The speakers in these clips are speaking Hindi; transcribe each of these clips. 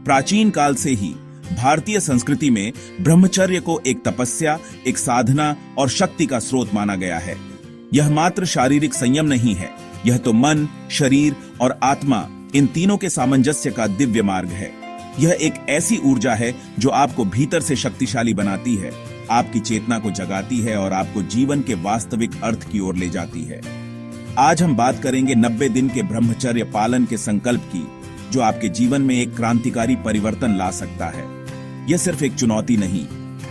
प्राचीन काल से ही भारतीय संस्कृति में ब्रह्मचर्य को एक तपस्या, एक साधना और शक्ति का स्रोत माना गया है। यह मात्र शारीरिक संयम नहीं है, यह तो मन, शरीर और आत्मा इन तीनों के सामंजस्य का दिव्य मार्ग है। यह एक ऐसी ऊर्जा है जो आपको भीतर से शक्तिशाली बनाती है, आपकी चेतना को जगाती है और आपको जीवन के वास्तविक अर्थ की ओर ले जाती है। आज हम बात करेंगे 90 दिन के ब्रह्मचर्य पालन के संकल्प की, जो आपके जीवन में एक क्रांतिकारी परिवर्तन ला सकता है। यह सिर्फ एक चुनौती नहीं,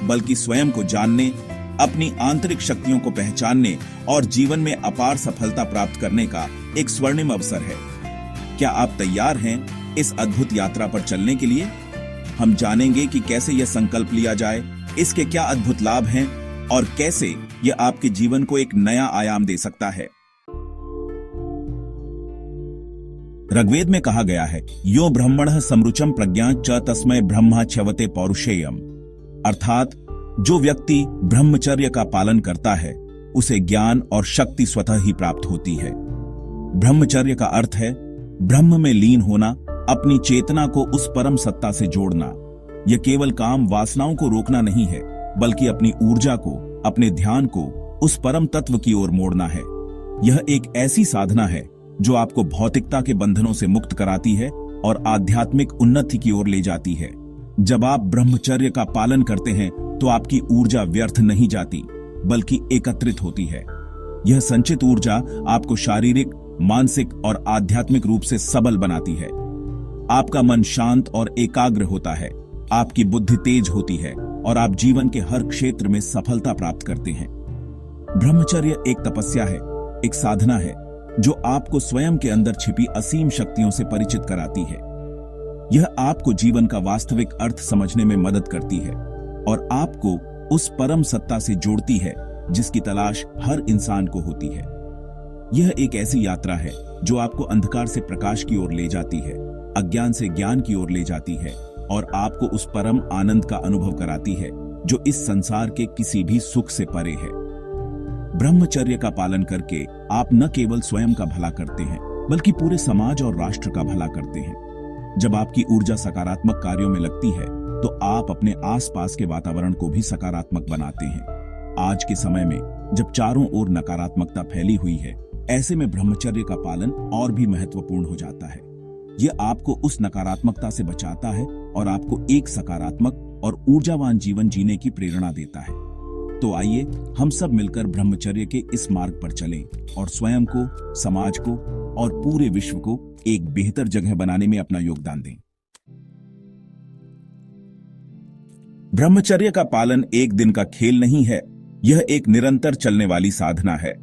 बल्कि स्वयं को जानने, अपनी आंतरिक शक्तियों को पहचानने और जीवन में अपार सफलता प्राप्त करने का एक स्वर्णिम अवसर है। क्या आप तैयार हैं इस अद्भुत यात्रा पर चलने के लिए? हम जानेंगे कि कैसे यह संकल्प लिया जाए, इसके क्या अद्भुत लाभ हैं और कैसे यह आपके जीवन को एक नया आयाम दे सकता है। ऋग्वेद में कहा गया है, यो ब्रह्मणः समृचम प्रज्ञा च तस्मै ब्रह्मा च्यवते पौरुषेयम, अर्थात जो व्यक्ति ब्रह्मचर्य का पालन करता है उसे ज्ञान और शक्ति स्वतः ही प्राप्त होती है। ब्रह्मचर्य का अर्थ है ब्रह्म में लीन होना, अपनी चेतना को उस परम सत्ता से जोड़ना। यह केवल काम वासनाओं को रोकना नहीं है, बल्कि अपनी ऊर्जा को, अपने ध्यान को उस परम तत्व की ओर मोड़ना है। यह एक ऐसी साधना है जो आपको भौतिकता के बंधनों से मुक्त कराती है और आध्यात्मिक उन्नति की ओर ले जाती है। जब आप ब्रह्मचर्य का पालन करते हैं तो आपकी ऊर्जा व्यर्थ नहीं जाती, बल्कि एकत्रित होती है। यह संचित ऊर्जा आपको शारीरिक, मानसिक और आध्यात्मिक रूप से सबल बनाती है। आपका मन शांत और एकाग्र होता है, आपकी बुद्धि तेज होती है और आप जीवन के हर क्षेत्र में सफलता प्राप्त करते हैं। ब्रह्मचर्य एक तपस्या है, एक साधना है जो आपको स्वयं के अंदर छिपी असीम शक्तियों से परिचित कराती है। यह आपको जीवन का वास्तविक अर्थ समझने में मदद करती है और आपको उस परम सत्ता से जोड़ती है जिसकी तलाश हर इंसान को होती है। यह एक ऐसी यात्रा है जो आपको अंधकार से प्रकाश की ओर ले जाती है, अज्ञान से ज्ञान की ओर ले जाती है और आपको उस परम आनंद का अनुभव कराती है जो इस संसार के किसी भी सुख से परे है। ब्रह्मचर्य का पालन करके आप न केवल स्वयं का भला करते हैं, बल्कि पूरे समाज और राष्ट्र का भला करते हैं। जब आपकी ऊर्जा सकारात्मक कार्यों में लगती है तो आप अपने आसपास के वातावरण को भी सकारात्मक बनाते हैं। आज के समय में जब चारों ओर नकारात्मकता फैली हुई है, ऐसे में ब्रह्मचर्य का पालन और भी महत्वपूर्ण हो जाता है। यह आपको उस नकारात्मकता से बचाता है और आपको एक सकारात्मक और ऊर्जावान जीवन जीने की प्रेरणा देता है। तो आइए हम सब मिलकर ब्रह्मचर्य के इस मार्ग पर चलें और स्वयं को, समाज को और पूरे विश्व को एक बेहतर जगह बनाने में अपना योगदान दें। ब्रह्मचर्य का पालन एक दिन का खेल नहीं है, यह एक निरंतर चलने वाली साधना है।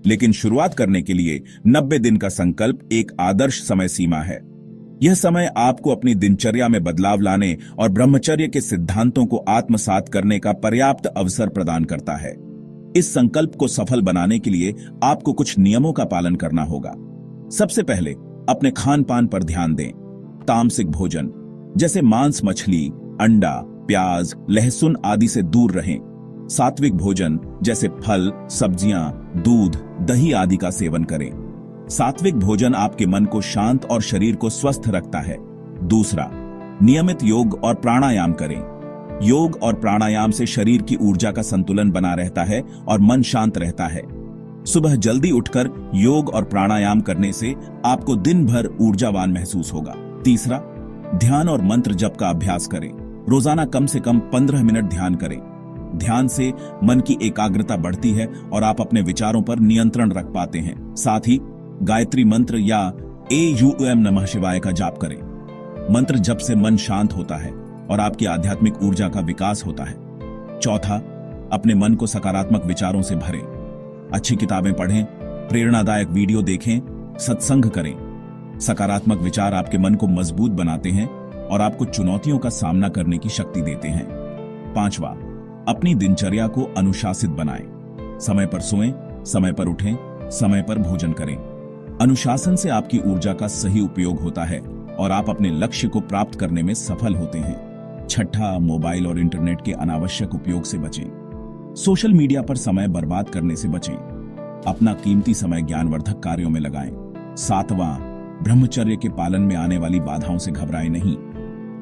लेकिन शुरुआत करने के लिए 90 दिन का संकल्प एक आदर्श समय सीमा है। यह समय आपको अपनी दिनचर्या में बदलाव लाने और ब्रह्मचर्य के सिद्धांतों को आत्मसात करने का पर्याप्त अवसर प्रदान करता है। इस संकल्प को सफल बनाने के लिए आपको कुछ नियमों का पालन करना होगा। सबसे पहले अपने खान पान पर ध्यान दें। तामसिक भोजन जैसे मांस, मछली, अंडा, प्याज, लहसुन आदि से दूर रहें। सात्विक भोजन जैसे फल, सब्जियां, दूध, दही आदि का सेवन करें। सात्विक भोजन आपके मन को शांत और शरीर को स्वस्थ रखता है। दूसरा, नियमित योग और प्राणायाम करें। योग और प्राणायाम से शरीर की ऊर्जा का संतुलन बना रहता है और मन शांत रहता है। सुबह जल्दी उठकर योग और प्राणायाम करने से आपको दिन भर ऊर्जावान महसूस होगा। तीसरा, ध्यान और मंत्र जप का अभ्यास करें। रोजाना कम से कम 15 मिनट ध्यान करें। ध्यान से मन की एकाग्रता बढ़ती है और आप अपने विचारों पर नियंत्रण रख पाते हैं। साथ ही गायत्री मंत्र या AUM नमः शिवाय का जाप करें। मंत्र जप से मन शांत होता है और आपकी आध्यात्मिक ऊर्जा का विकास होता है। चौथा, अपने मन को सकारात्मक विचारों से भरें। अच्छी किताबें पढ़ें, प्रेरणादायक वीडियो देखें, सत्संग करें। सकारात्मक विचार आपके मन को मजबूत बनाते हैं और आपको चुनौतियों का सामना करने की शक्ति देते हैं। पांचवा, अपनी दिनचर्या को अनुशासित बनाएं। समय पर सोएं, समय पर उठें, समय पर भोजन करें। अनुशासन से आपकी ऊर्जा का सही उपयोग होता है और आप अपने लक्ष्य को प्राप्त करने में सफल होते हैं। छठा, मोबाइल और इंटरनेट के अनावश्यक उपयोग से बचें। सोशल मीडिया पर समय बर्बाद करने से बचें। अपना कीमती समय ज्ञानवर्धक कार्यों में लगाएं। सातवां, ब्रह्मचर्य के पालन में आने वाली बाधाओं से घबराएं नहीं।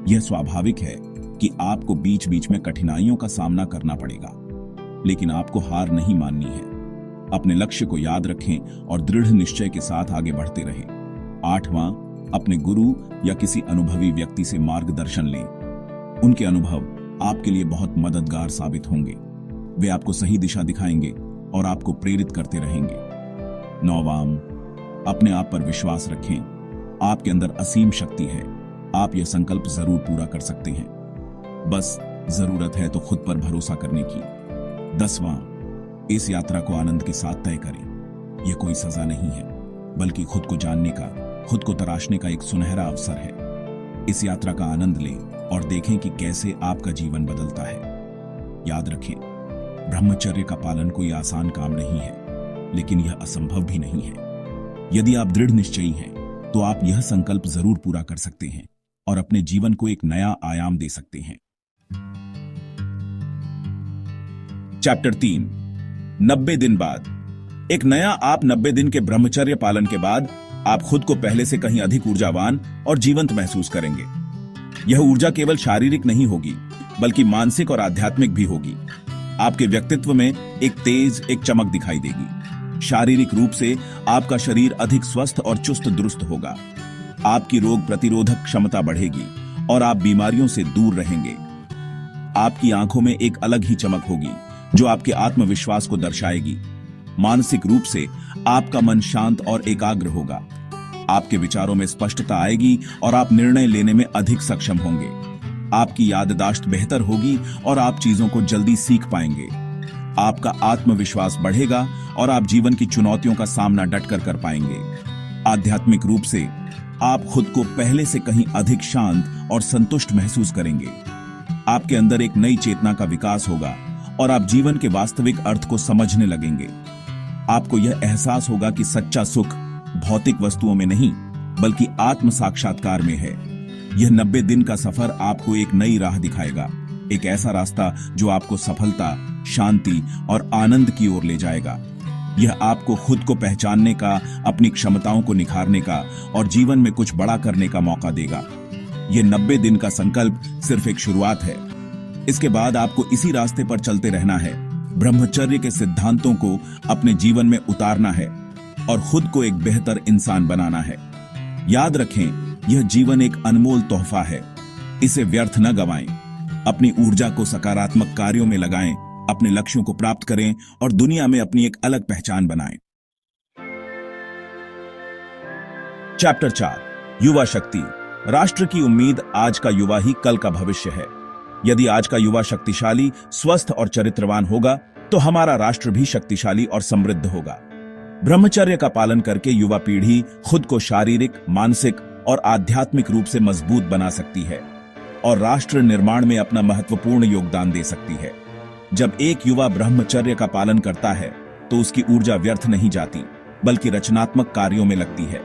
यह स्वाभाविक है कि आपको बीच बीच में कठिनाइयों का सामना करना पड़ेगा, लेकिन आपको हार नहीं माननी है। अपने लक्ष्य को याद रखें और दृढ़ निश्चय के साथ आगे बढ़ते रहें। 8वां, अपने गुरु या किसी अनुभवी व्यक्ति से मार्गदर्शन लें। उनके अनुभव आपके लिए बहुत मददगार साबित होंगे। वे आपको सही दिशा दिखाएंगे और आपको प्रेरित करते रहेंगे। 9वां, अपने आप पर विश्वास रखें। आपके अंदर असीम शक्ति है। आप यह संकल्प जरूर पूरा कर सकते हैं, बस जरूरत है तो खुद पर भरोसा करने की। 10वां, इस यात्रा को आनंद के साथ तय करें। यह कोई सजा नहीं है, बल्कि खुद को जानने का, खुद को तराशने का एक सुनहरा अवसर है। इस यात्रा का आनंद लें और देखें कि कैसे आपका जीवन बदलता है। याद रखें, ब्रह्मचर्य का पालन कोई आसान काम नहीं है, लेकिन यह असंभव भी नहीं है। यदि आप दृढ़ निश्चयी हैं, तो आप यह संकल्प जरूर पूरा कर सकते हैं और अपने जीवन को एक नया आयाम दे सकते हैं। चैप्टर 3, 90 दिन बाद। एक नया आप 90 दिन के ब्रह्मचर्य पालन के बाद आप खुद को पहले से कहीं अधिक ऊर्जावान और जीवंत महसूस करेंगे। यह ऊर्जा केवल शारीरिक नहीं होगी, बल्कि मानसिक और आध्यात्मिक भी होगी। आपके व्यक्तित्व में एक तेज, एक चमक दिखाई देगी। शारीरिक रूप से आपका शरीर अधिक स्वस्थ और चुस्त दुरुस्त होगा। आपकी रोग प्रतिरोधक क्षमता बढ़ेगी और आप बीमारियों से दूर रहेंगे। आपकी आंखों में एक अलग ही चमक होगी, जो आपके आत्मविश्वास को दर्शाएगी। मानसिक रूप से आपका मन शांत और एकाग्र होगा। आपके विचारों में स्पष्टता आएगी और आप निर्णय लेने में अधिक सक्षम होंगे। आपकी याददाश्त बेहतर होगी और आप चीजों को जल्दी सीख पाएंगे। आपका आत्मविश्वास बढ़ेगा और आप जीवन की चुनौतियों का सामना डटकर कर पाएंगे। आध्यात्मिक रूप से आप खुद को पहले से कहीं अधिक शांत और संतुष्ट महसूस करेंगे। आपके अंदर एक नई चेतना का विकास होगा और आप जीवन के वास्तविक अर्थ को समझने लगेंगे। आपको यह एहसास होगा कि सच्चा सुख भौतिक वस्तुओं में नहीं, बल्कि आत्म साक्षात्कार में है। यह 90 दिन का सफर आपको एक नई राह दिखाएगा, एक ऐसा रास्ता जो आपको सफलता, शांति और आनंद की ओर ले जाएगा। यह आपको खुद को पहचानने का, अपनी क्षमताओं को निखारने का और जीवन में कुछ बड़ा करने का मौका देगा। यह 90 दिन का संकल्प सिर्फ एक शुरुआत है। इसके बाद आपको इसी रास्ते पर चलते रहना है। ब्रह्मचर्य के सिद्धांतों को अपने जीवन में उतारना है और खुद को एक बेहतर इंसान बनाना है। याद रखें, यह जीवन एक अनमोल तोहफा है। इसे व्यर्थ न गंवाएं। अपनी ऊर्जा को सकारात्मक कार्यों में लगाएं, अपने लक्ष्यों को प्राप्त करें और दुनिया में अपनी एक अलग पहचान बनाएं। चैप्टर 4, युवा शक्ति। राष्ट्र की उम्मीद आज का युवा ही कल का भविष्य है। यदि आज का युवा शक्तिशाली, स्वस्थ और चरित्रवान होगा, तो हमारा राष्ट्र भी शक्तिशाली और समृद्ध होगा। ब्रह्मचर्य का पालन करके युवा पीढ़ी खुद को शारीरिक, मानसिक और आध्यात्मिक रूप से मजबूत बना सकती है और राष्ट्र निर्माण में अपना महत्वपूर्ण योगदान दे सकती है। जब एक युवा ब्रह्मचर्य का पालन करता है, तो उसकी ऊर्जा व्यर्थ नहीं जाती, बल्कि रचनात्मक कार्यों में लगती है।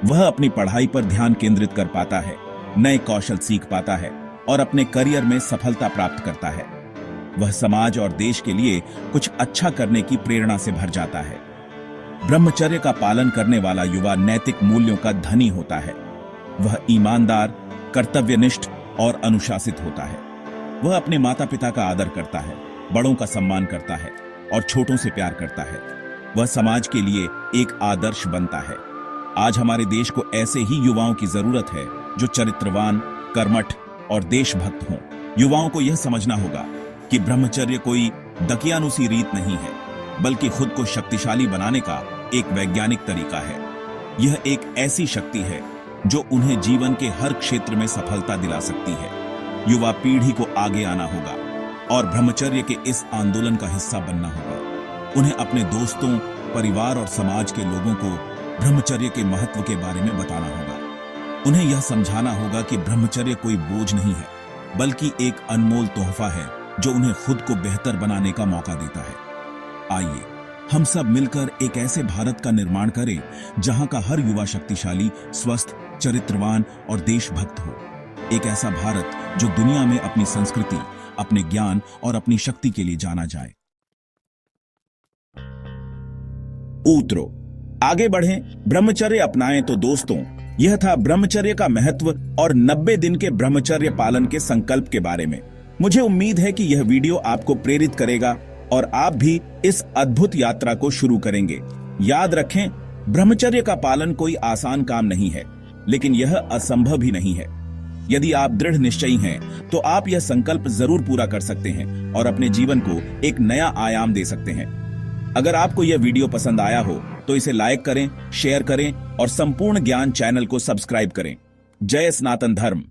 वह अपनी पढ़ाई पर ध्यान केंद्रित कर पाता है, नए कौशल सीख पाता है और अपने करियर में सफलता प्राप्त करता है। वह समाज और देश के लिए कुछ अच्छा करने की प्रेरणा से भर जाता है। ब्रह्मचर्य का पालन करने वाला युवा नैतिक मूल्यों का धनी होता है। वह ईमानदार, कर्तव्यनिष्ठ और अनुशासित होता है। वह अपने माता पिता का आदर करता है, बड़ों का सम्मान करता है और छोटों से प्यार करता है। वह समाज के लिए एक आदर्श बनता है। आज हमारे देश को ऐसे ही युवाओं की जरूरत है, जो चरित्रवान, कर्मठ और देशभक्त हों। युवाओं को यह समझना होगा कि ब्रह्मचर्य कोई दकियानुसी रीत नहीं है, बल्कि खुद को शक्तिशाली बनाने का एक वैज्ञानिक तरीका है। यह एक ऐसी शक्ति है जो उन्हें जीवन के हर क्षेत्र में सफलता दिला सकती है। युवा पीढ़ी को आगे आना होगा और ब्रह्मचर्य के इस आंदोलन का हिस्सा बनना होगा। उन्हें अपने दोस्तों, परिवार और समाज के लोगों को ब्रह्मचर्य के महत्व के बारे में बताना होगा। उन्हें यह समझाना होगा कि ब्रह्मचर्य कोई बोझ नहीं है, बल्कि एक अनमोल तोहफा है जो उन्हें खुद को बेहतर बनाने का मौका देता है। आइए हम सब मिलकर एक ऐसे भारत का निर्माण करें जहां का हर युवा शक्तिशाली, स्वस्थ, चरित्रवान और देशभक्त हो। एक ऐसा भारत जो दुनिया में अपनी संस्कृति, अपने ज्ञान और अपनी शक्ति के लिए जाना जाए। उतरो, आगे बढ़ें, ब्रह्मचर्य अपनाएं तो दोस्तों यह था ब्रह्मचर्य का महत्व और 90 दिन के ब्रह्मचर्य पालन के संकल्प के बारे में। मुझे उम्मीद है कि यह वीडियो आपको प्रेरित करेगा और आप भी इस अद्भुत यात्रा को शुरू करेंगे। याद रखें, ब्रह्मचर्य का पालन कोई आसान काम नहीं है, लेकिन यह असंभव भी नहीं है। यदि आप दृढ़ निश्चयी हैं, तो आप यह संकल्प जरूर पूरा कर सकते हैं और अपने जीवन को एक नया आयाम दे सकते हैं। अगर आपको यह वीडियो पसंद आया हो तो इसे लाइक करें, शेयर करें और संपूर्ण ज्ञान चैनल को सब्सक्राइब करें। जय सनातन धर्म।